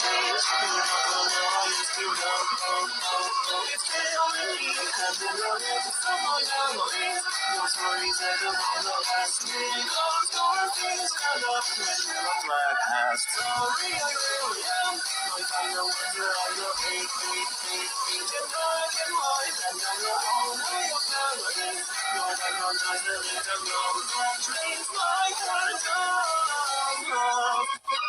change. You're not gonna know I used to know. It's killing me. I've been running for so long memories. Your stories that don't want to last me. Those dark things stand up when you look like past. Sorry, I really am. My time to wonder on your hate. In black and white, and then your own way of family. You're the one that lives alone. Dreams my heart of love.